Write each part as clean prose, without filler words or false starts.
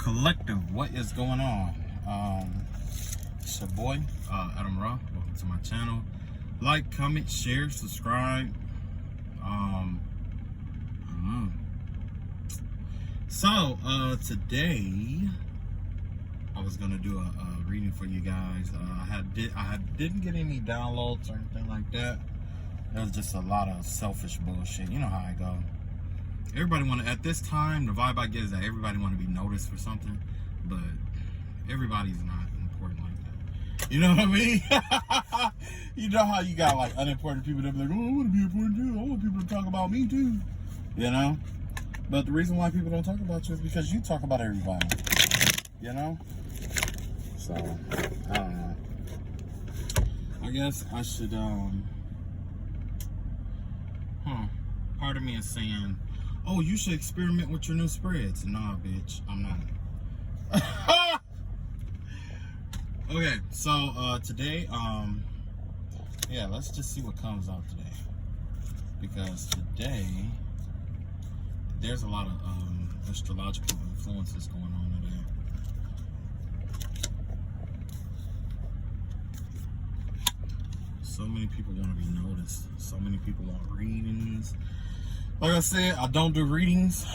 Collective, what is going on? It's your boy, Adam Raw. Welcome to my channel. Like, comment, share, subscribe. So, today I was gonna do a reading for you guys. I didn't get any downloads or anything like that. It was just a lot of selfish bullshit. You know how I go. Everybody at this time, the vibe I get is that everybody want to be noticed for something, but everybody's not important like that. You know what I mean? You know how you got like unimportant people that be like, oh, I want to be important too. I want people to talk about me too. You know? But the reason why people don't talk about you is because you talk about everybody. You know? So, I don't know. I guess I should, part of me is saying, oh, you should experiment with your new spreads. Nah, bitch, I'm not. Okay, so today, yeah, let's just see what comes out today. Because today, there's a lot of astrological influences going on today. So many people want to be noticed. So many people want readings. Like I said, I don't do readings.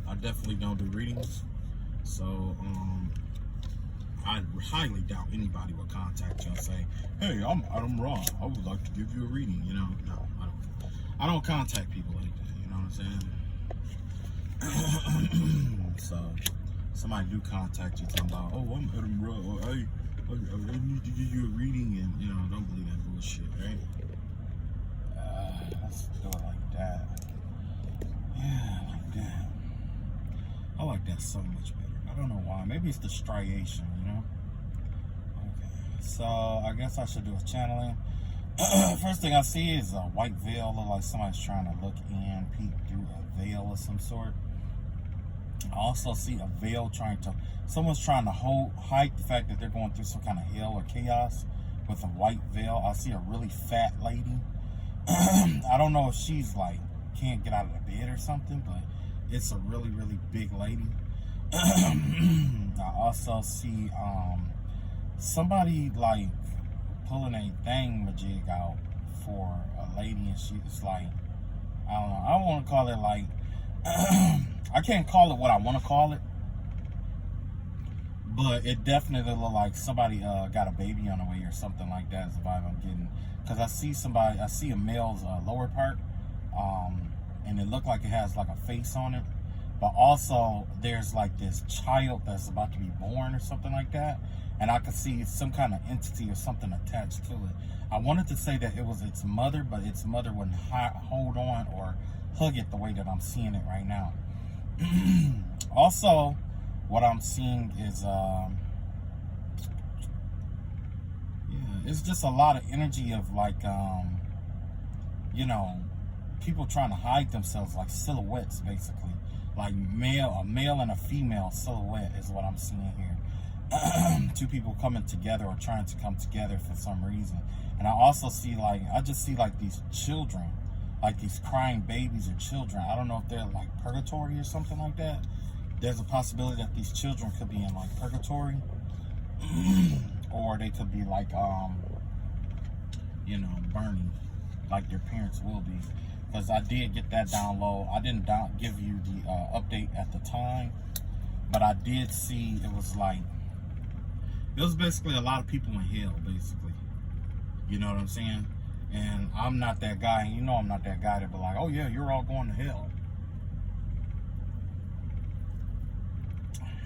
I definitely don't do readings. So, I highly doubt anybody will contact you and say, hey, I'm Adam Raw. I would like to give you a reading. You know, no, I don't contact people like that. You know what I'm saying? So, somebody do contact you talking about, oh, I'm Adam Raw. Or, hey, I need to give you a reading. And, you know, don't believe that bullshit, right? Let's do it like that. Yeah, like that. I like that so much better. I don't know why. Maybe it's the striation, you know? Okay. So, I guess I should do a channeling. First thing I see is a white veil. Look like somebody's trying to look in, peek through a veil of some sort. I also see a veil someone's trying to hide the fact that they're going through some kind of hell or chaos with a white veil. I see a really fat lady. I don't know if she's like can't get out of the bed or something, but it's a really, really big lady. I also see somebody like pulling a thingamajig out for a lady, and she's like, I don't know, I don't want to call it like I can't call it what I want to call it, but it definitely look like somebody got a baby on the way or something like that is the vibe I'm getting. Because I see a male's lower part, and it looked like it has like a face on it. But also, there's like this child that's about to be born or something like that. And I could see some kind of entity or something attached to it. I wanted to say that it was its mother, but its mother wouldn't hold on or hug it the way that I'm seeing it right now. Also, what I'm seeing is... it's just a lot of energy of like, you know, people trying to hide themselves, like silhouettes, basically. Like a male and a female silhouette is what I'm seeing here. Two people coming together or trying to come together for some reason. And I also see I just see like these children, like these crying babies or children. I don't know if they're like purgatory or something like that. There's a possibility that these children could be in like purgatory. Or they could be like, you know, burning, like their parents will be. Because I did get that download. I didn't give you the update at the time, but I did see it was basically a lot of people in hell, basically. You know what I'm saying? And I'm not that guy, and you know I'm not that guy to be like, oh yeah, you're all going to hell.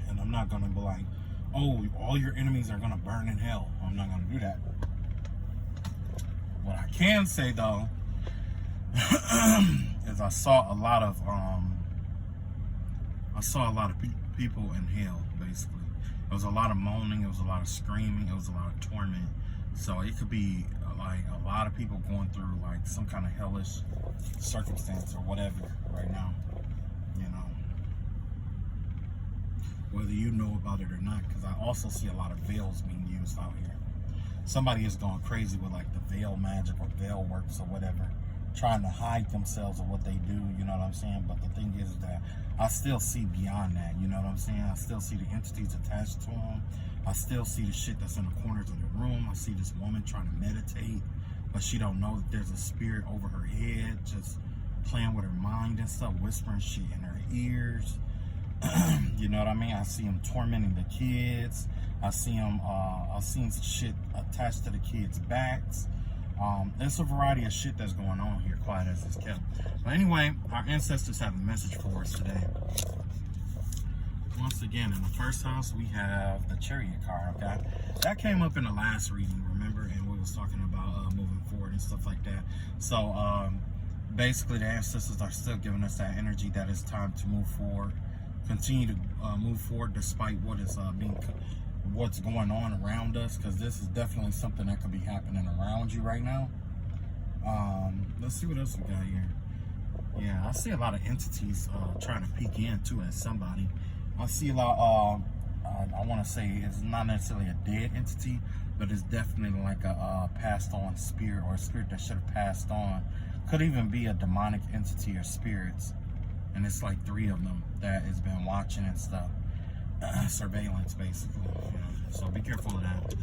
And I'm not going to be like, oh, all your enemies are going to burn in hell. I'm not going to do that. What I can say, though, is I saw a lot of people in hell, basically. There was a lot of moaning. It was a lot of screaming. It was a lot of torment. So it could be like a lot of people going through like some kind of hellish circumstance or whatever right now. You know. Whether you know about it or not, because I also see a lot of veils being used out here. Somebody is going crazy with like the veil magic or veil works or whatever trying to hide themselves or what they do, you know what I'm saying? But the thing is that I still see beyond that, you know what I'm saying? I still see the entities attached to them. I still see the shit that's in the corners of the room. I see this woman trying to meditate, but she don't know that there's a spirit over her head, just playing with her mind and stuff, whispering shit in her ears. You know what I mean? I see him tormenting the kids. I see him, I've seen shit attached to the kids' backs. There's a variety of shit that's going on here, quiet as it's kept. But anyway, our ancestors have a message for us today. Once again, in the first house, we have the Chariot card, okay? That came up in the last reading, remember? And we was talking about moving forward and stuff like that. So, basically, the ancestors are still giving us that energy that it's time to move forward. Continue to move forward despite what is what's going on around us, because this is definitely something that could be happening around you right now. Let's see what else we got here. Yeah, I see a lot of entities trying to peek in too as somebody. I see a lot. I want to say it's not necessarily a dead entity, but it's definitely like a passed on spirit, or a spirit that should have passed on. Could even be a demonic entity or spirits, and it's like 3 of them that has been watching and stuff. Surveillance, basically. You know? So be careful of that.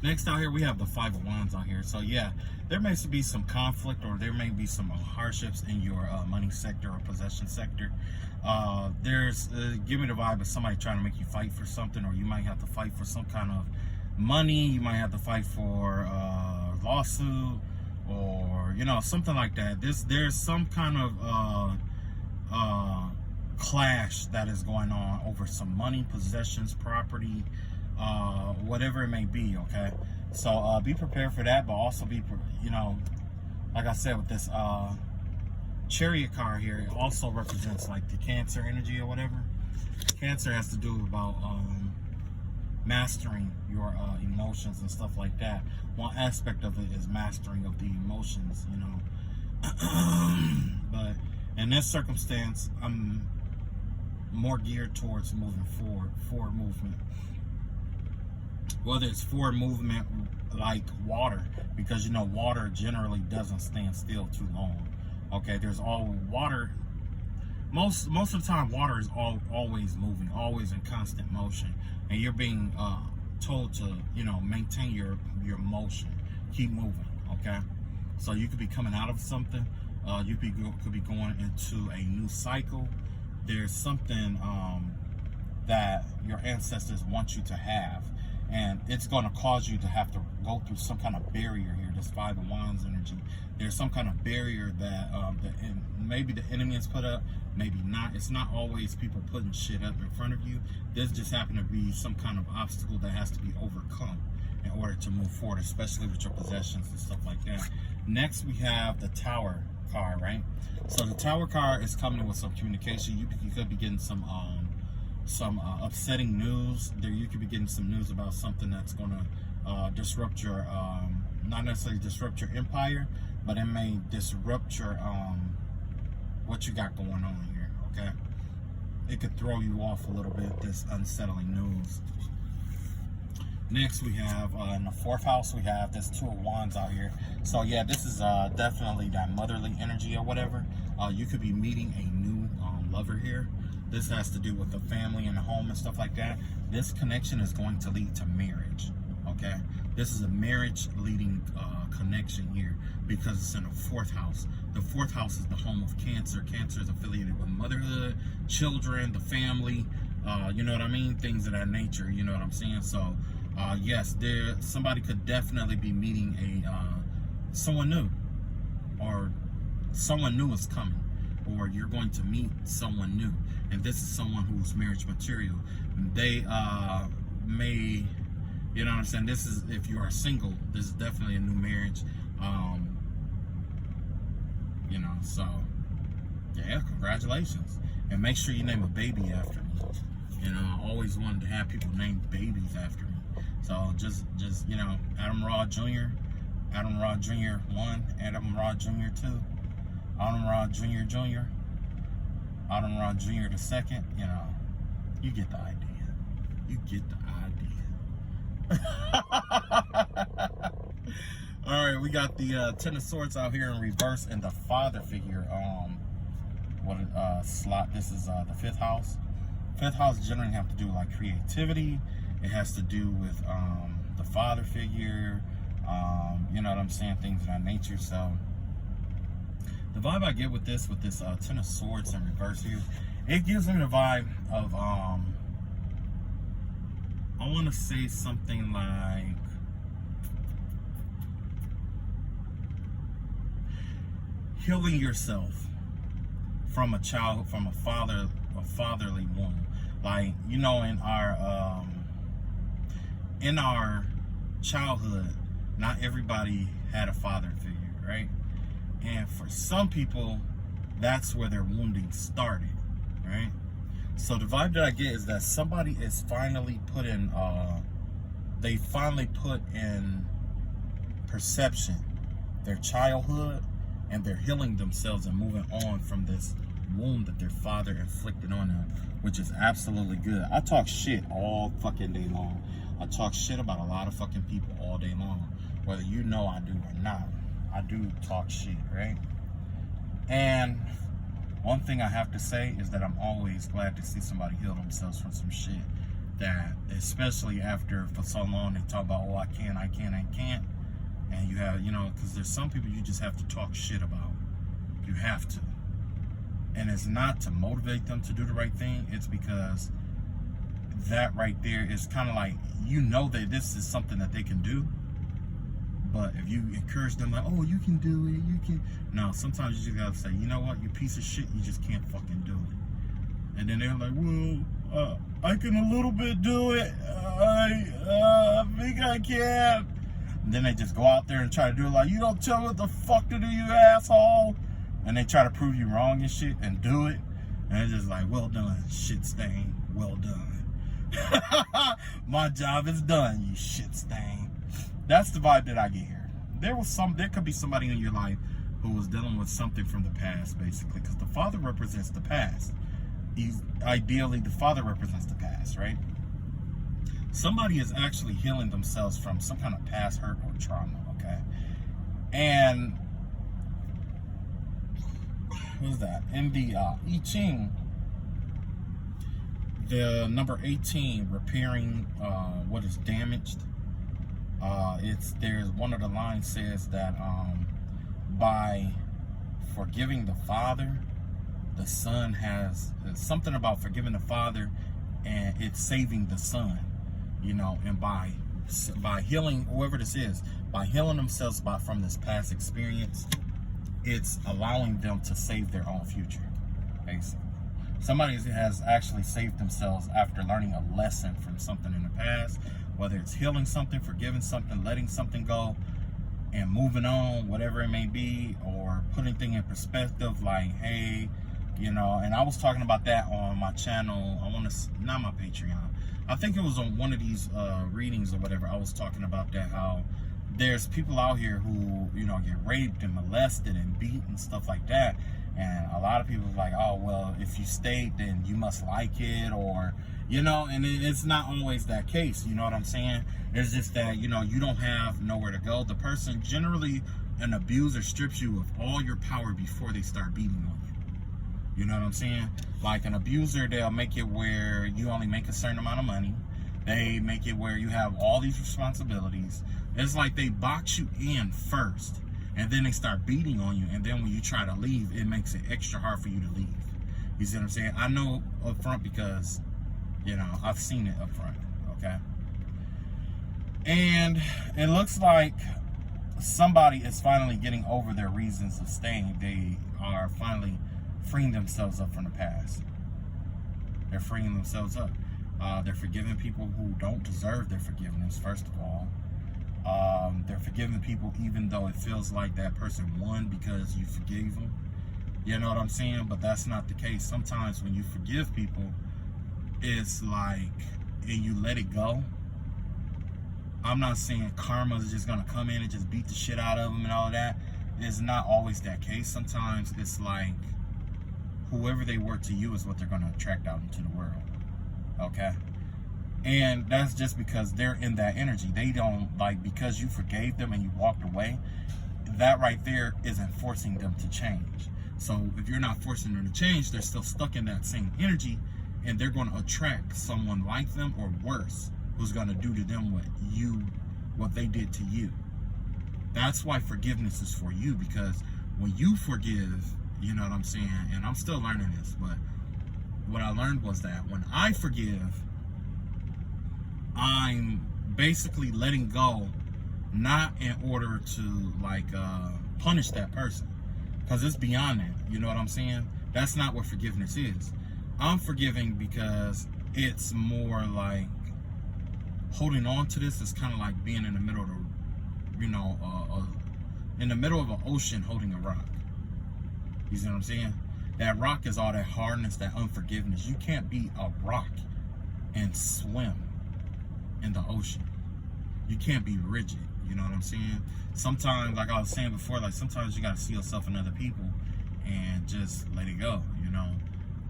Next out here, we have the 5 of Wands out here. So yeah, there may be some conflict, or there may be some hardships in your money sector or possession sector. There's give me the vibe of somebody trying to make you fight for something, or you might have to fight for some kind of money. You might have to fight for lawsuit, or you know, something like that. There's some kind of clash that is going on over some money, possessions, property, whatever it may be. Okay, so be prepared for that, but also be, you know, like I said, with this Chariot card here, it also represents like the Cancer energy or whatever. Cancer has to do about mastering your emotions and stuff like that. One aspect of it is mastering of the emotions, you know. But in this circumstance, I'm more geared towards moving forward movement. Whether it's forward movement like water, because you know water generally doesn't stand still too long. Okay, there's all water. Most of the time, water is always moving, always in constant motion, and you're being told to, you know, maintain your motion, keep moving. Okay, so you could be coming out of something. You could be going into a new cycle. There's something that your ancestors want you to have, and it's going to cause you to have to go through some kind of barrier here. This 5 of Wands energy. There's some kind of barrier that maybe the enemy has put up, maybe not. It's not always people putting shit up in front of you. This just happened to be some kind of obstacle that has to be overcome in order to move forward, especially with your possessions and stuff like that. Next, we have the Tower card, right? So the Tower card is coming with some communication. You could be getting some upsetting news. You could be getting some news about something that's going to disrupt your, not necessarily disrupt your empire, but it may disrupt your what you got going on here. Okay, it could throw you off a little bit, this unsettling news. Next, we have in the 4th house, we have this 2 of Wands out here. So yeah, this is definitely that motherly energy or whatever. You could be meeting a new lover here. This has to do with the family and the home and stuff like that. This connection is going to lead to marriage. Okay, this is a marriage leading connection here, because it's in the 4th house. The 4th house is the home of Cancer. Cancer is affiliated with motherhood, children, the family, you know what I mean, things of that nature, you know what I'm saying. So yes, somebody could definitely be meeting someone new, or someone new is coming, or you're going to meet someone new, and this is someone who's marriage material. They may, you know what I'm saying, this is, if you are single, this is definitely a new marriage. You know, so yeah, congratulations, and make sure you name a baby after me. You know, I always wanted to have people name babies after me. So just you know, Adam Raw Jr., Adam Raw Jr. 1, Adam Raw Jr. 2, Adam Raw Jr. Jr., Adam Raw Jr. the 2nd. You know, you get the idea. You get the idea. All right, we got the Ten of Swords out here in reverse, and the father figure. Slot? This is the fifth house. Fifth house generally have to do like creativity. It has to do with the father figure. You know what I'm saying? Things of that nature. So the vibe I get with this Ten of Swords in reverse here, it gives me the vibe of I want to say something like healing yourself from a child, from a fatherly womb. Like, you know, in our childhood, not everybody had a father figure, right? And for some people, that's where their wounding started, right? So the vibe that I get is that somebody is finally they finally put in perception their childhood, and they're healing themselves and moving on from this wound that their father inflicted on them, which is absolutely good. I talk shit all fucking day long. I talk shit about a lot of fucking people all day long, whether you know I do or not. I do talk shit, right? And one thing I have to say is that I'm always glad to see somebody heal themselves from some shit that, especially after for so long they talk about, oh, I can't. And you have, you know, because there's some people you just have to talk shit about. You have to. And it's not to motivate them to do the right thing. It's because that right there is kind of like, you know that this is something that they can do. But if you encourage them like, oh, you can do it, you can. No, sometimes you just got to say, you know what, you piece of shit, you just can't fucking do it. And then they're like, well, I can a little bit do it. I think I can. And then they just go out there and try to do it like, you don't tell me what the fuck to do, you asshole. And they try to prove you wrong and shit and do it. And it's just like, well done, shit stain, well done. My job is done, you shit stain. That's the vibe that I get here. There could be somebody in your life who was dealing with something from the past, basically, because the father represents the past. Ideally, the father represents the past, right? Somebody is actually healing themselves from some kind of past hurt or trauma, okay? And what is that? In the I Ching, the number 18, repairing what is damaged. There's one of the lines says that by forgiving the father, the son has something about forgiving the father, and it's saving the son. You know, and by healing whoever this is, by healing themselves from this past experience, it's allowing them to save their own future, basically. Somebody has actually saved themselves after learning a lesson from something in the past, whether it's healing something, forgiving something, letting something go, and moving on, whatever it may be, or putting things in perspective, like, hey, you know, and I was talking about that on my channel, not my Patreon. I think it was on one of these readings or whatever. I was talking about that, how there's people out here who, you know, get raped and molested and beat and stuff like that. And a lot of people are like, oh, well, if you stayed, then you must like it, or, you know, and it's not always that case. You know what I'm saying? It's just that, you know, you don't have nowhere to go. The person, generally, an abuser strips you of all your power before they start beating on you. You know what I'm saying? Like an abuser, they'll make it where you only make a certain amount of money. They make it where you have all these responsibilities. It's like they box you in first, and then they start beating on you. And then when you try to leave, it makes it extra hard for you to leave. You see what I'm saying? I know up front because, you know, I've seen it up front, okay? And it looks like somebody is finally getting over their reasons of staying. They are finally freeing themselves up from the past. They're freeing themselves up. They're forgiving people who don't deserve their forgiveness, first of all. They're forgiving people even though it feels like that person won because you forgave them. You know what I'm saying? But that's not the case. Sometimes when you forgive people, it's like, and you let it go. I'm not saying karma is just going to come in and just beat the shit out of them and all of that. It's not always that case. Sometimes it's like, whoever they were to you is what they're going to attract out into the world. Okay? And that's just because they're in that energy. They don't, like, because you forgave them and you walked away, that right there isn't forcing them to change. So if you're not forcing them to change, they're still stuck in that same energy, and they're going to attract someone like them or worse, who's going to do to them what they did to you. That's why forgiveness is for you, because when you forgive, you know what I'm saying, and I'm still learning this, but what I learned was that when I forgive, I'm basically letting go, not in order to like punish that person, because it's beyond that. You know what I'm saying? That's not what forgiveness is. I'm forgiving because it's more like holding on to this is kind of like being in the middle of the, you know, in the middle of an ocean holding a rock. You see what I'm saying? That rock is all that hardness, that unforgiveness. You can't be a rock and swim in the ocean. You can't be rigid. You know what I'm saying? Sometimes, like I was saying before, like sometimes you gotta see yourself in other people and just let it go, you know?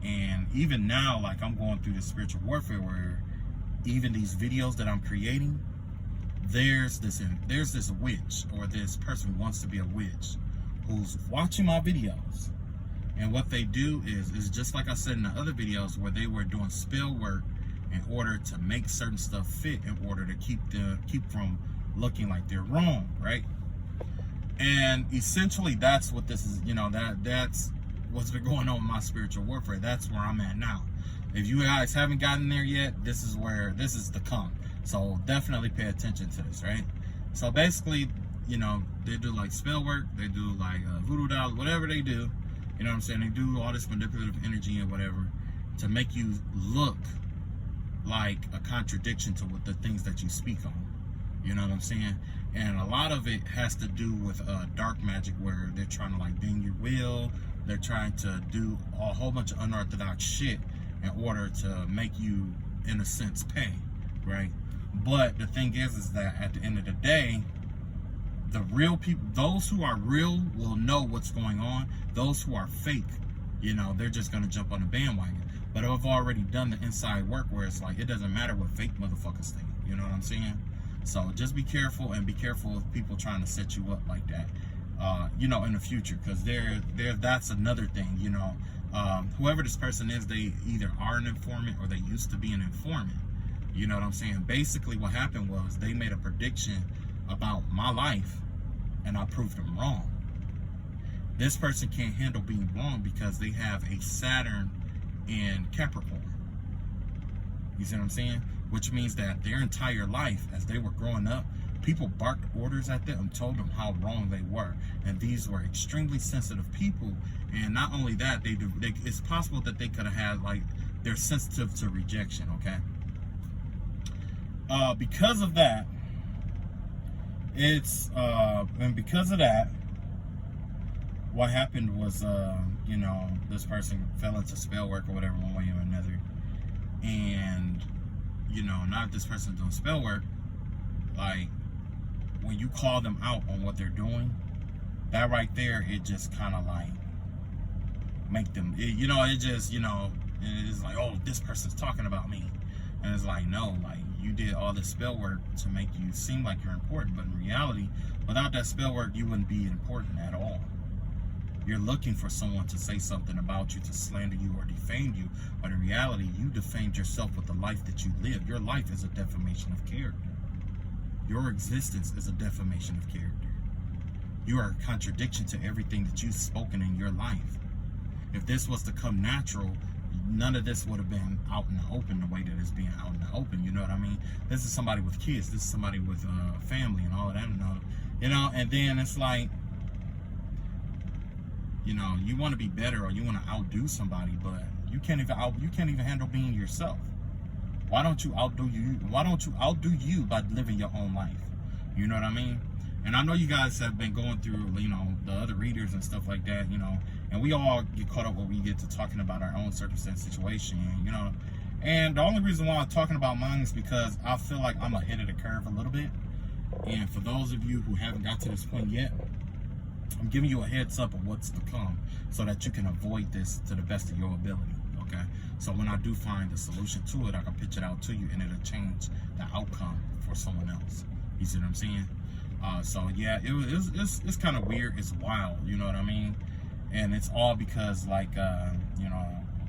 And even now, like I'm going through this spiritual warfare where even these videos that I'm creating, there's this witch or this person who wants to be a witch who's watching my videos. And what they do is just like I said in the other videos where they were doing spell work in order to make certain stuff fit in order to keep from looking like they're wrong, right? And essentially that's what this is, you know, that's what's been going on in my spiritual warfare. That's where I'm at now. If you guys haven't gotten there yet, this is the come. So definitely pay attention to this, right? So basically, you know, they do like spell work, they do like voodoo dolls, whatever they do, you know what I'm saying? They do all this manipulative energy and whatever to make you look like a contradiction to what the things that you speak on. You know what I'm saying? And a lot of it has to do with dark magic, where they're trying to like bend your will. They're trying to do a whole bunch of unorthodox shit in order to make you, in a sense, pay, right? But the thing is that at the end of the day, the real people, those who are real will know what's going on. Those who are fake, you know, they're just going to jump on the bandwagon. But I've already done the inside work where it's like, it doesn't matter what fake motherfuckers think. You know what I'm saying? So just be careful, and be careful of people trying to set you up like that, you know, in the future, because that's another thing, you know. Whoever this person is, they either are an informant or they used to be an informant. You know what I'm saying? Basically what happened was they made a prediction about my life and I proved them wrong. This person can't handle being wrong because they have a Saturn in Capricorn. You see what I'm saying? Which means that their entire life, as they were growing up, people barked orders at them and told them how wrong they were. And these were extremely sensitive people. And not only that, it's possible that they could have had, like, they're sensitive to rejection, okay? Because of that, and because of that, what happened was, you know, this person fell into spell work or whatever, one way or another. And, you know, now this person's doing spell work, like, when you call them out on what they're doing, that right there, it just kind of like make them, you know, it just, you know, it's like, oh, this person's talking about me. And it's like, no, like, you did all this spell work to make you seem like you're important, but in reality, without that spell work, you wouldn't be important at all. You're looking for someone to say something about you, to slander you or defame you, but in reality, you defamed yourself with the life that you live. Your life is a defamation of character. Your existence is a defamation of character. You are a contradiction to everything that you've spoken in your life. If this was to come natural, none of this would have been out in the open the way that it's being out in the open. You know what I mean? This is somebody with kids. This is somebody with family and all of that. You know, and then it's like, you know, you want to be better or you want to outdo somebody, but you can't even handle being yourself. Why don't you outdo you? Why don't you outdo you by living your own life? You know what I mean? And I know you guys have been going through, you know, the other readers and stuff like that, you know, and we all get caught up when we get to talking about our own circumstance situation, you know. And the only reason why I'm talking about mine is because I feel like I'm ahead of the curve a little bit. And for those of you who haven't got to this point yet, I'm giving you a heads up of what's to come so that you can avoid this to the best of your ability, okay? So when I do find a solution to it, I can pitch it out to you, and it'll change the outcome for someone else. You see what I'm saying? So yeah, it's kind of weird. It's wild, you know what I mean? And it's all because, like, you know,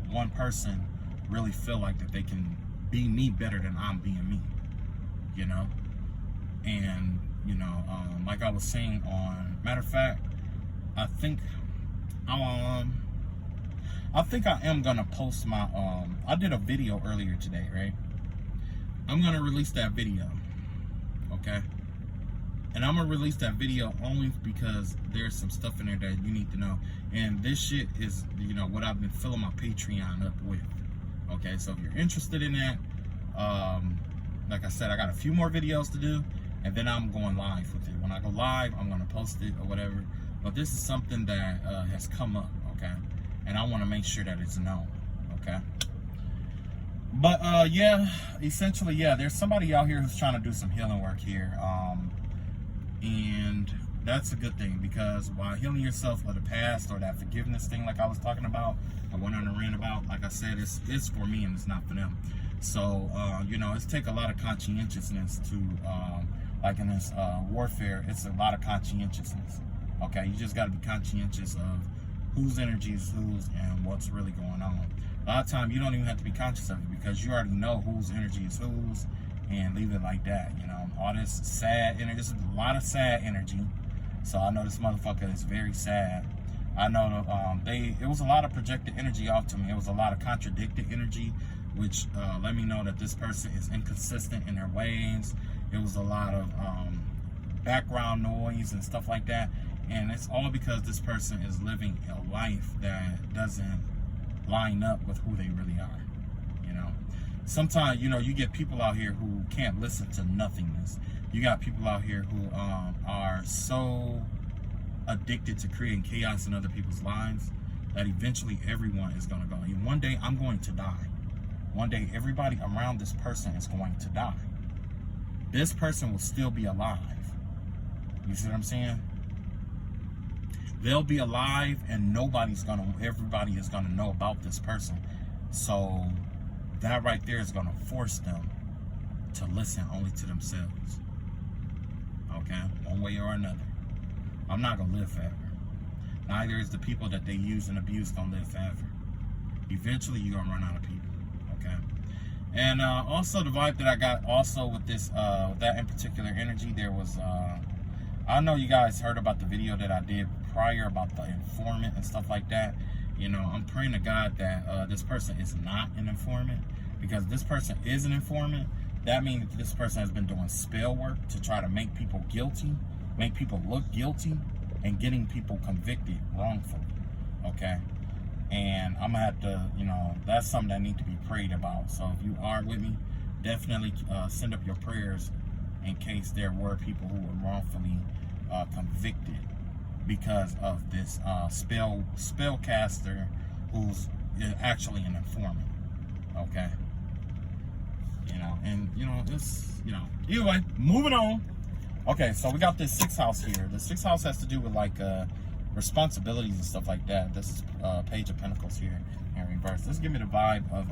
one person really feel like that they can be me better than I'm being me, you know? And, you know, like I was saying on, matter of fact, I think I am gonna post my, I did a video earlier today, right? I'm gonna release that video, okay? And I'm gonna release that video only because there's some stuff in there that you need to know. And this shit is, you know, what I've been filling my Patreon up with. Okay, so if you're interested in that, like I said, I got a few more videos to do, and then I'm going live with it. When I go live, I'm gonna post it or whatever. But this is something that has come up, okay? And I want to make sure that it's known, okay? But yeah, essentially, yeah, there's somebody out here who's trying to do some healing work here. And that's a good thing, because while healing yourself of the past or that forgiveness thing, like I was talking about, I went on a rant about, like I said, it's for me and it's not for them. So, you know, it's take a lot of conscientiousness to, like in this warfare, it's a lot of conscientiousness. Okay, you just got to be conscientious of whose energy is whose and what's really going on. A lot of times you don't even have to be conscious of it, because you already know whose energy is whose, and leave it like that. You know, all this sad energy, there's a lot of sad energy. So I know this motherfucker is very sad. I know it was a lot of projected energy off to me. It was a lot of contradicted energy, which let me know that this person is inconsistent in their ways. It was a lot of background noise and stuff like that. And it's all because this person is living a life that doesn't line up with who they really are, you know? Sometimes, you know, you get people out here who can't listen to nothingness. You got people out here who are so addicted to creating chaos in other people's lives that eventually everyone is going to go. And one day I'm going to die. One day everybody around this person is going to die. This person will still be alive. You see what I'm saying? They'll be alive, and everybody is gonna know about this person. So that right there is gonna force them to listen only to themselves. Okay, one way or another. I'm not gonna live forever. Neither is the people that they use and abuse gonna live forever. Eventually you're gonna run out of people. Okay. And also the vibe that I got also with this that in particular energy, there was I know you guys heard about the video that I did prior about the informant and stuff like that. You know, I'm praying to God that this person is not an informant, because this person is an informant. That means that this person has been doing spell work to try to make people guilty, make people look guilty, and getting people convicted wrongfully. Okay? And I'm gonna have to, you know, that's something that needs to be prayed about. So if you are with me, definitely send up your prayers in case there were people who were wrongfully convicted because of this spellcaster who's actually an informant. Okay, you know, and you know, this, you know, either way, moving on. Okay, so we got this 6th house here. The 6th house has to do with like responsibilities and stuff like that. This is Page of Pentacles here in reverse. This give me the vibe of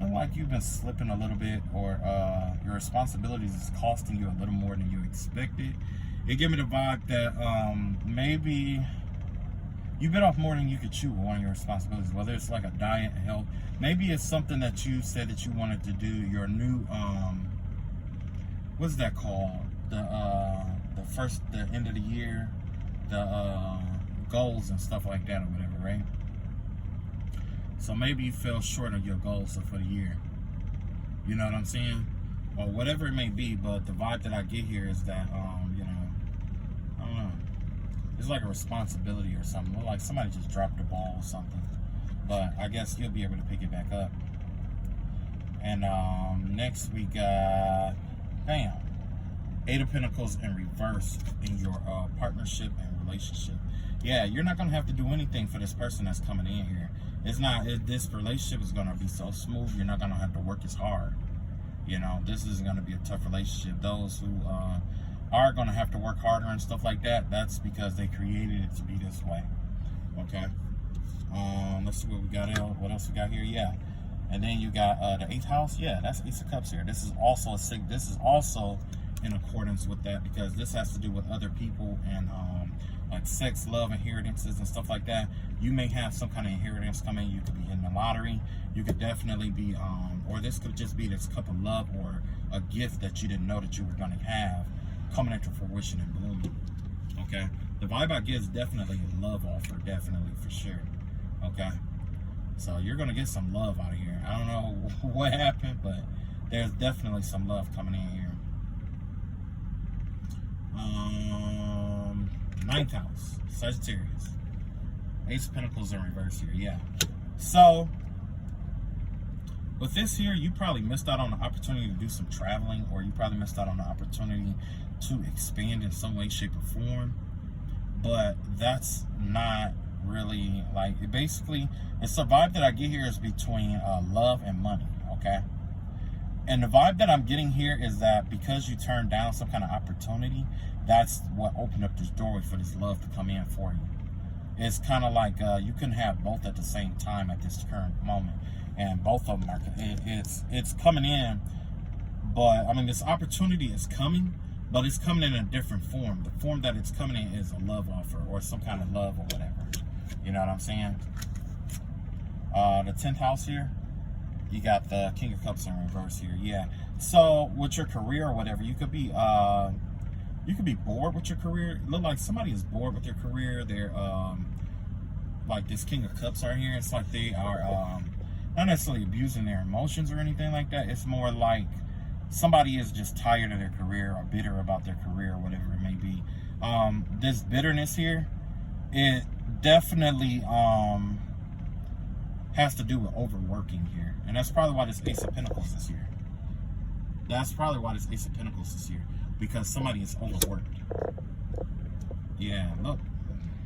look like you've been slipping a little bit, or your responsibilities is costing you a little more than you expected. It give me the vibe that maybe you bit off more than you could chew with one of your responsibilities, whether it's like a diet, health. Maybe it's something that you said that you wanted to do, your new what's that called? The end of the year, the goals and stuff like that or whatever, right? So maybe you fell short of your goals for the year. You know what I'm saying? Or whatever it may be, but the vibe that I get here is that, you know, I don't know. It's like a responsibility or something. Or like somebody just dropped the ball or something. But I guess you'll be able to pick it back up. And next we got, bam, 8 of Pentacles in reverse in your partnership and relationship. Yeah, you're not going to have to do anything for this person that's coming in here. This relationship is going to be so smooth, you're not going to have to work as hard. You know, this is going to be a tough relationship. Those who are going to have to work harder and stuff like that, that's because they created it to be this way. Okay. Let's see what we got. What else we got here? Yeah. And then you got the 8th house. Yeah, that's Ace of Cups here. This is also this is also in accordance with that, because this has to do with other people and like sex, love, inheritances and stuff like that. You may have some kind of inheritance coming. You could be in the lottery. You could definitely be or this could just be this cup of love or a gift that you didn't know that you were going to have coming into fruition and blooming. Okay, the vibe I get is definitely a love offer, definitely, for sure. Okay, so you're going to get some love out of here. I don't know what happened, but there's definitely some love coming in here. 9th house, Sagittarius. Ace of Pentacles in reverse here, yeah. So, with this here, you probably missed out on the opportunity to do some traveling, or you probably missed out on the opportunity to expand in some way, shape, or form. But that's not really, like, basically, it's a vibe that I get here is between love and money, okay? And the vibe that I'm getting here is that because you turned down some kind of opportunity, that's what opened up this doorway for this love to come in for you. It's kind of like you can have both at the same time at this current moment. And both of them are, it's coming in, but I mean, this opportunity is coming, but it's coming in a different form. The form that it's coming in is a love offer or some kind of love or whatever. You know what I'm saying? The 10th house here, you got the King of Cups in reverse here. Yeah. So with your career or whatever, you could be bored with your career. Look like somebody is bored with their career. They're like this King of Cups right here. It's like they are not necessarily abusing their emotions or anything like that. It's more like somebody is just tired of their career or bitter about their career or whatever it may be. This bitterness here, it definitely has to do with overworking here. And that's probably why this Ace of Pentacles is here. That's probably why this Ace of Pentacles is here. Because somebody is overworked. Yeah, look.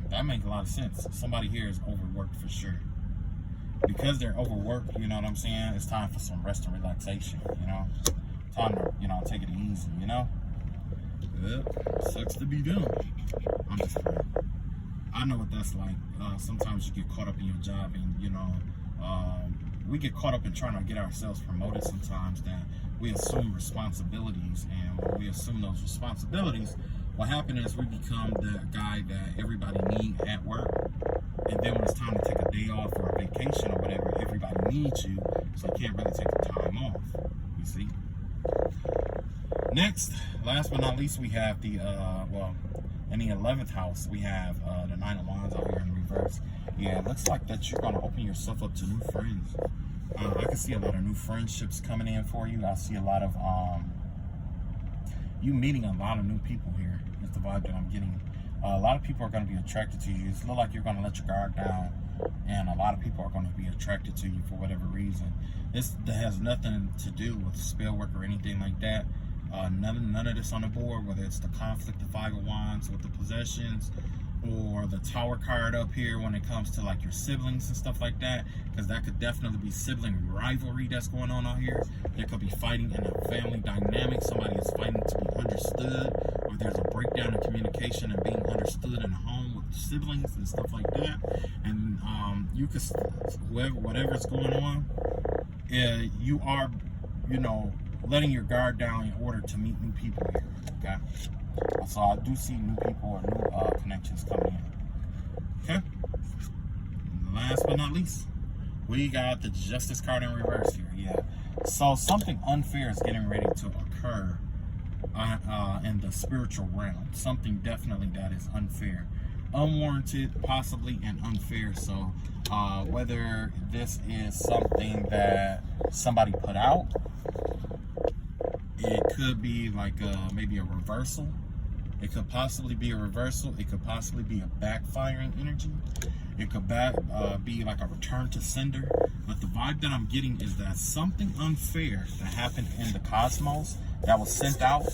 That makes a lot of sense. Somebody here is overworked for sure. Because they're overworked, you know what I'm saying? It's time for some rest and relaxation, you know? Time to, you know, take it easy, you know? Yep, sucks to be done. I'm just playing. I know what that's like. Sometimes you get caught up in your job and, you know, we get caught up in trying to get ourselves promoted sometimes, that we assume responsibilities, and when we assume those responsibilities, what happens is we become the guy that everybody needs at work, and then when it's time to take a day off or a vacation or whatever, everybody needs you, so you can't really take the time off, you see? Next, last but not least, we have the, in the 11th house, we have the 9 of Wands out here in reverse. Yeah, it looks like that you're going to open yourself up to new friends. I can see a lot of new friendships coming in for you. I see a lot of, you meeting a lot of new people here is the vibe that I'm getting. A lot of people are going to be attracted to you. It's look like you're going to let your guard down, and a lot of people are going to be attracted to you for whatever reason. This has nothing to do with spell work or anything like that. None of this on the board, whether it's the conflict, the 5 of Wands with the possessions, or the Tower card up here when it comes to like your siblings and stuff like that, because that could definitely be sibling rivalry that's going on out here. There could be fighting in a family dynamic. Somebody is fighting to be understood, or there's a breakdown in communication and being understood in the home with siblings and stuff like that. And you could, whatever's going on, you are, you know, letting your guard down in order to meet new people here, okay? So I do see new people or new connections coming in, okay? And last but not least, we got the Justice card in reverse here, yeah. So something unfair is getting ready to occur in the spiritual realm. Something definitely that is unfair. Unwarranted, possibly, and unfair. So whether this is something that somebody put out, it could be like maybe a reversal. It could possibly be a reversal. It could possibly be a backfiring energy. It could be like a return to sender. But the vibe that I'm getting is that something unfair that happened in the cosmos that was sent out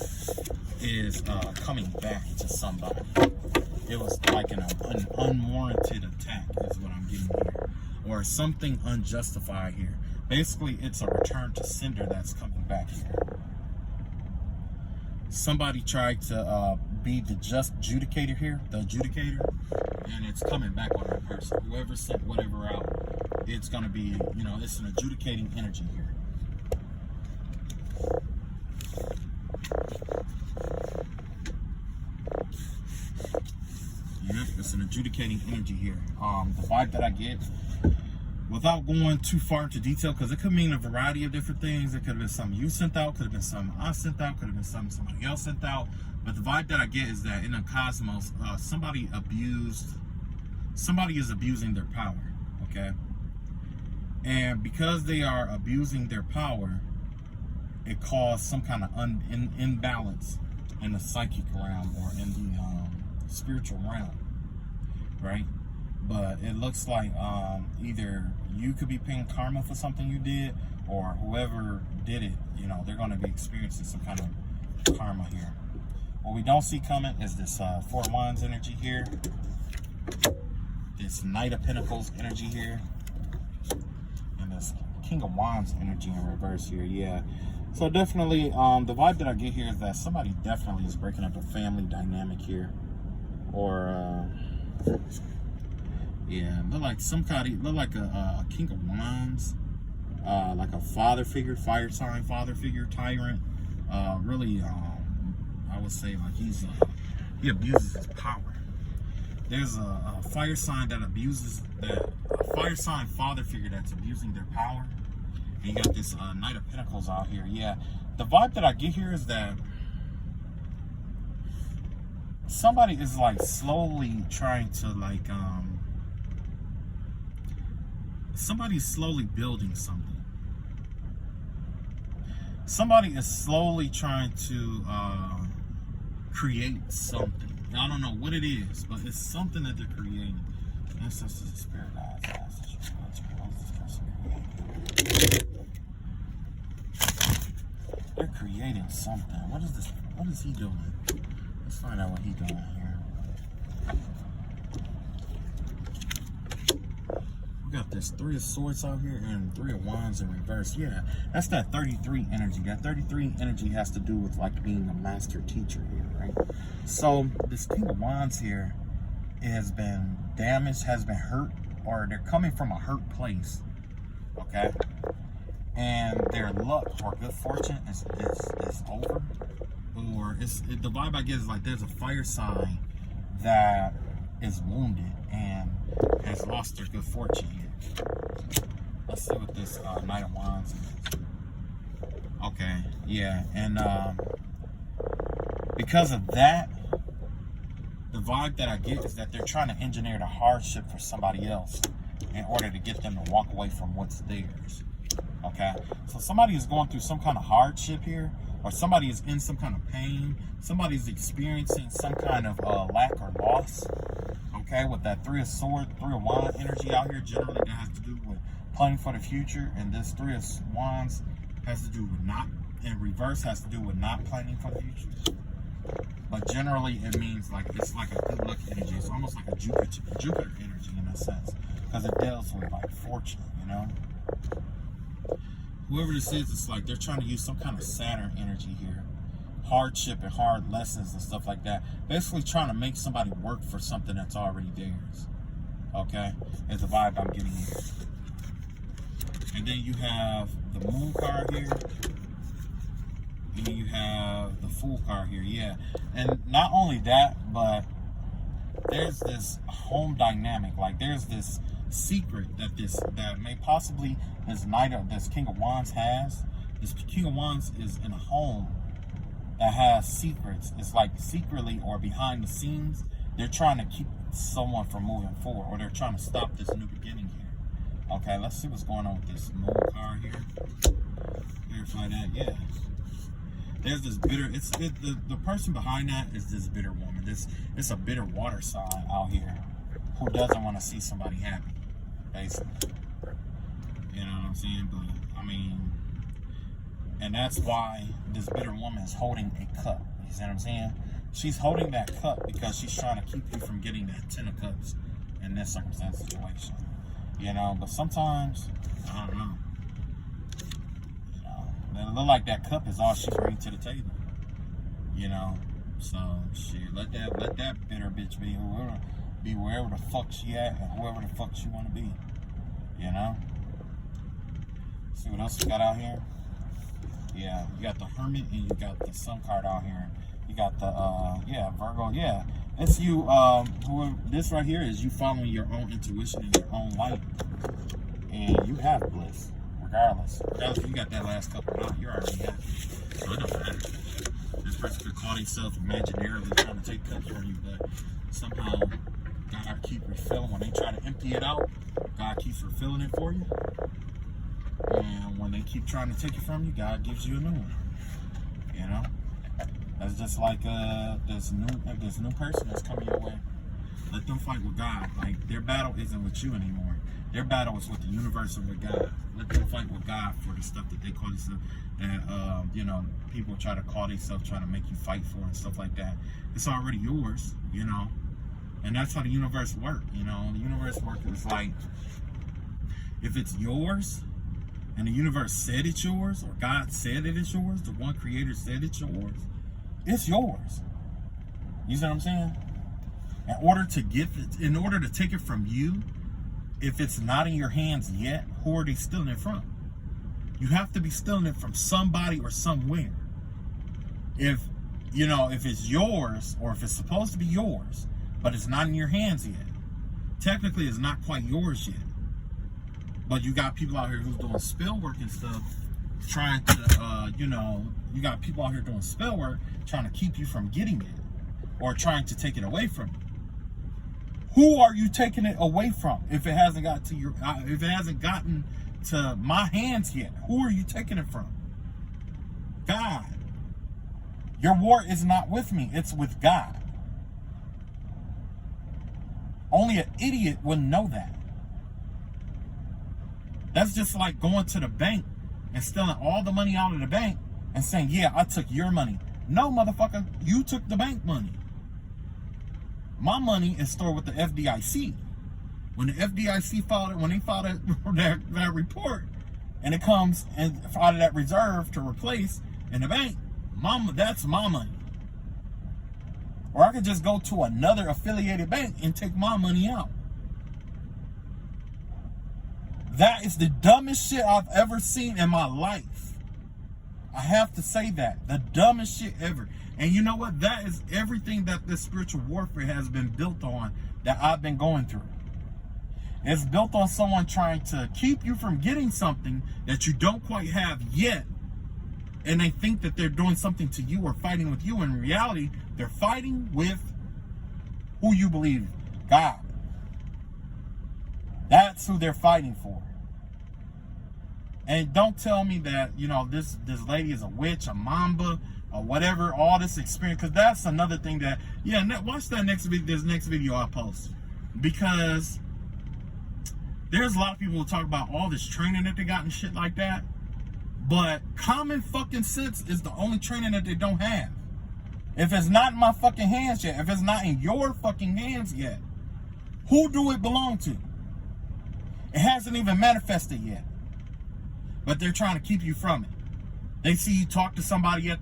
is coming back to somebody. It was like an unwarranted attack is what I'm getting here. Or something unjustified here. Basically, it's a return to sender that's coming back here. Somebody tried to be the just adjudicator here, the adjudicator, and it's coming back on that person. Whoever sent whatever out, it's going to be, you know, it's an adjudicating energy here. Yep, it's an adjudicating energy here. The vibe that I get, without going too far into detail, because it could mean a variety of different things. It could have been something you sent out, could have been something I sent out, could have been something somebody else sent out. But the vibe that I get is that in the cosmos, somebody is abusing their power, okay? And because they are abusing their power, it caused some kind of imbalance in the psychic realm or in the spiritual realm, right? But it looks like either you could be paying karma for something you did, or whoever did it, you know, they're going to be experiencing some kind of karma here. What we don't see coming is this Four of Wands energy here, this Knight of Pentacles energy here, and this King of Wands energy in reverse here. Yeah, so definitely the vibe that I get here is that somebody definitely is breaking up a family dynamic here, or yeah, look like a King of Wands, like a father figure, fire sign father figure, tyrant. Really, I would say like he abuses his power. There's a fire sign that abuses a fire sign father figure that's abusing their power. And you got this Knight of Pentacles out here. Yeah, the vibe that I get here is that somebody is like slowly trying to like somebody's slowly building something. Somebody is slowly trying to create something. I don't know what it is, but it's something that they're creating. Ancestors, spirit guides, they're creating something. What is this? What is he doing? Let's find out what he's doing here. We got this Three of Swords out here and Three of Wands in reverse. Yeah, that's that 33 energy. That 33 energy has to do with like being a master teacher here, right? So this King of Wands here has been damaged, has been hurt, or they're coming from a hurt place, okay? And their luck or good fortune is over, or the vibe I get is like there's a fire sign that is wounded and has lost their good fortune here. Let's see what this Knight of Wands is. Okay, yeah, and because of that, the vibe that I get is that they're trying to engineer the hardship for somebody else in order to get them to walk away from what's theirs. Okay, so somebody is going through some kind of hardship here, or somebody is in some kind of pain. Somebody's experiencing some kind of lack or loss. Okay, with that Three of Swords, Three of Wands energy out here, generally that has to do with planning for the future, and this Three of Wands has to do with not, in reverse, has to do with not planning for the future. But generally, it means like it's like a good luck energy. It's almost like a Jupiter energy in a sense, because it deals with like fortune, you know. Whoever this is, it's like they're trying to use some kind of Saturn energy here, hardship and hard lessons and stuff like that. Basically, trying to make somebody work for something that's already theirs. Okay, is the vibe I'm getting here. And then you have the Moon card here. And you have the Fool card here, yeah. And not only that, but there's this home dynamic. Like there's this secret that may possibly this King of Wands has. This King of Wands is in a home that has secrets. It's like secretly or behind the scenes, they're trying to keep someone from moving forward, or they're trying to stop this new beginning here. Okay, let's see what's going on with this Moon card here. Verify that, yeah. There's this bitter, the person behind that is this bitter woman. It's a bitter water sign out here who doesn't want to see somebody happy, basically. You know what I'm saying? But, I mean, and that's why this bitter woman is holding a cup. You see what I'm saying? She's holding that cup because she's trying to keep you from getting that 10 of cups in this circumstance situation. You know, but sometimes, I don't know. It look like that cup is all she brings to the table, you know. So shit, let that bitter bitch be wherever the fuck she at and whoever the fuck she want to be, You know? See what else we got out here? Yeah, you got the Hermit and you got the Sun card out here. You got the, yeah, Virgo, yeah. It's you, this right here is you following your own intuition and your own light. And you have bliss, regardless. Regardless if you got that last couple out, you're already happy. So it don't matter. This person could call themselves imaginarily trying to take cuts from you, but somehow God keep refilling. When they try to empty it out, God keeps refilling it for you. And when they keep trying to take it from you, God gives you a new one. You know? That's just like this new person that's coming your way. Let them fight with God. Like, their battle isn't with you anymore. Their battle is with the universe and with God. Let them fight with God for the stuff that they call themselves, that, you know, people try to call themselves, trying to make you fight for and stuff like that. It's already yours, you know. And that's how the universe works, you know. The universe works is like, if it's yours, and the universe said it's yours, or God said it is yours, the one creator said it's yours, it's yours. You see what I'm saying? In order to take it from you, if it's not in your hands yet, who are they stealing it from? You have to be stealing it from somebody or somewhere. If, you know, if it's yours, or if it's supposed to be yours, but it's not in your hands yet, technically it's not quite yours yet. But you got people out here who's doing spell work and stuff, trying to, you know, you got people out here doing spell work, trying to keep you from getting it, or trying to take it away from you. Who are you taking it away from? If it hasn't got to your, if it hasn't gotten to my hands yet, who are you taking it from? God. Your war is not with me; it's with God. Only an idiot wouldn't know that. That's just like going to the bank and stealing all the money out of the bank and saying, yeah, I took your money. No, motherfucker, you took the bank money. My money is stored with the FDIC. When the FDIC filed that report, and it comes and out of that reserve to replace in the bank, that's my money. Or I could just go to another affiliated bank and take my money out. That is the dumbest shit I've ever seen in my life. I have to say that. The dumbest shit ever. And you know what? That is everything that this spiritual warfare has been built on that I've been going through. It's built on someone trying to keep you from getting something that you don't quite have yet. And they think that they're doing something to you or fighting with you. In reality, they're fighting with who you believe, God. That's who they're fighting for. And don't tell me that, you know, this lady is a witch, a mamba, or whatever, all this experience. Because that's another thing that, yeah, watch that next video I post. Because there's a lot of people who talk about all this training that they got and shit like that. But common fucking sense is the only training that they don't have. If it's not in my fucking hands yet, if it's not in your fucking hands yet, who do it belong to? It hasn't even manifested yet. But they're trying to keep you from it. They see you talk to somebody at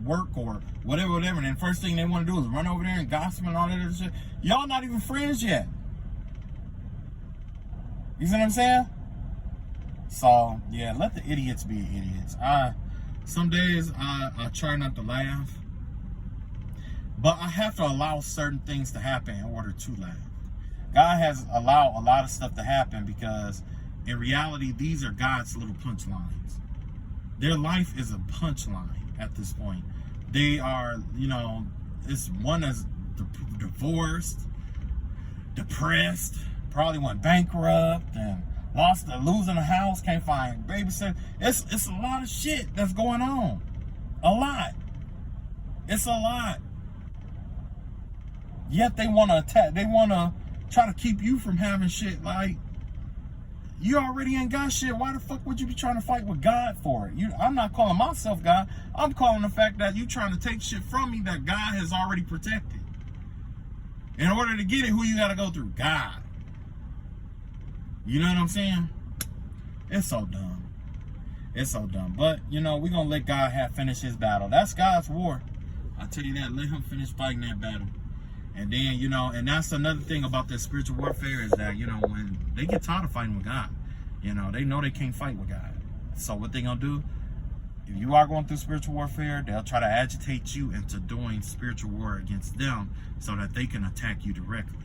work or whatever, and then first thing they want to do is run over there and gossip and all that other shit. Y'all not even friends yet. You see what I'm saying? So, yeah, let the idiots be idiots. Some days I try not to laugh. But I have to allow certain things to happen in order to laugh. God has allowed a lot of stuff to happen because in reality, these are God's little punchlines. Their life is a punchline at this point. They are, you know, it's one that's divorced, depressed, probably went bankrupt and losing a house, can't find babysitter. It's a lot of shit that's going on. A lot. It's a lot. Yet they want to attack. They want to try to keep you from having shit. Like, you already ain't got shit. Why the fuck would you be trying to fight with God for it? I'm not calling myself God. I'm calling the fact that you trying to take shit from me that God has already protected. In order to get it, who you got to go through? God. You know what I'm saying? It's so dumb. It's so dumb. But, you know, we're going to let God finish his battle. That's God's war. I tell you that. Let him finish fighting that battle. And then, you know, and that's another thing about this spiritual warfare is that, you know, when they get tired of fighting with God, you know they can't fight with God. So what they gonna do, if you are going through spiritual warfare, they'll try to agitate you into doing spiritual war against them so that they can attack you directly.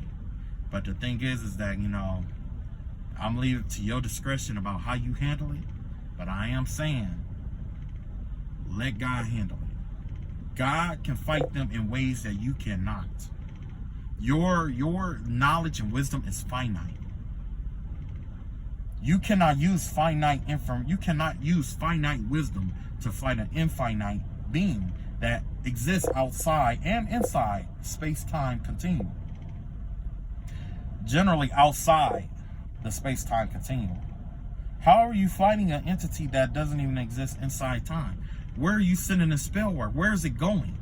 But the thing is that, you know, I'm leaving it to your discretion about how you handle it. But I am saying, let God handle it. God can fight them in ways that you cannot. Your knowledge and wisdom is finite. You cannot use finite wisdom to fight an infinite being that exists outside and inside space-time continuum. Generally outside the space-time continuum. How are you fighting an entity that doesn't even exist inside time? Where are you sending the spell work? Where is it going?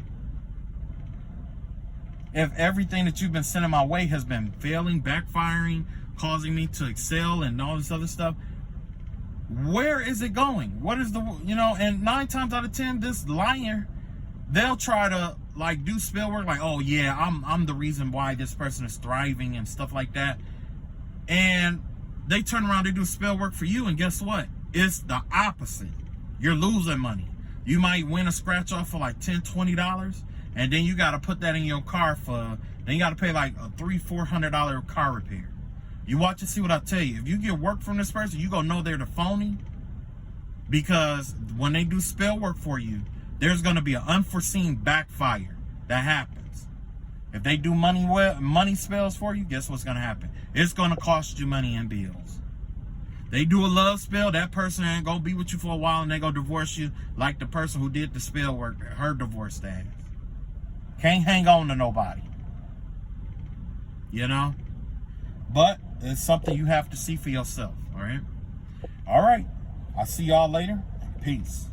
If everything that you've been sending my way has been failing, backfiring, causing me to excel and all this other stuff, where is it going? What is the, you know, and 9 times out of 10, this liar, they'll try to like do spell work like, oh yeah, I'm the reason why this person is thriving and stuff like that. And they turn around, they do spell work for you, and guess what? It's the opposite. You're losing money. You might win a scratch off for like $10, $20, and then you got to put that in your car then you got to pay like a $300-$400 car repair. You watch and see what I tell you. If you get work from this person, you gonna know they're the phony, because when they do spell work for you, there's gonna be an unforeseen backfire that happens. If they do money spells for you, guess what's gonna happen? It's gonna cost you money and bills. They do a love spell, that person ain't gonna be with you for a while and they gonna divorce you like the person who did the spell work, her divorce status. Can't hang on to nobody. You know? But it's something you have to see for yourself, all right? All right. I'll see y'all later. Peace.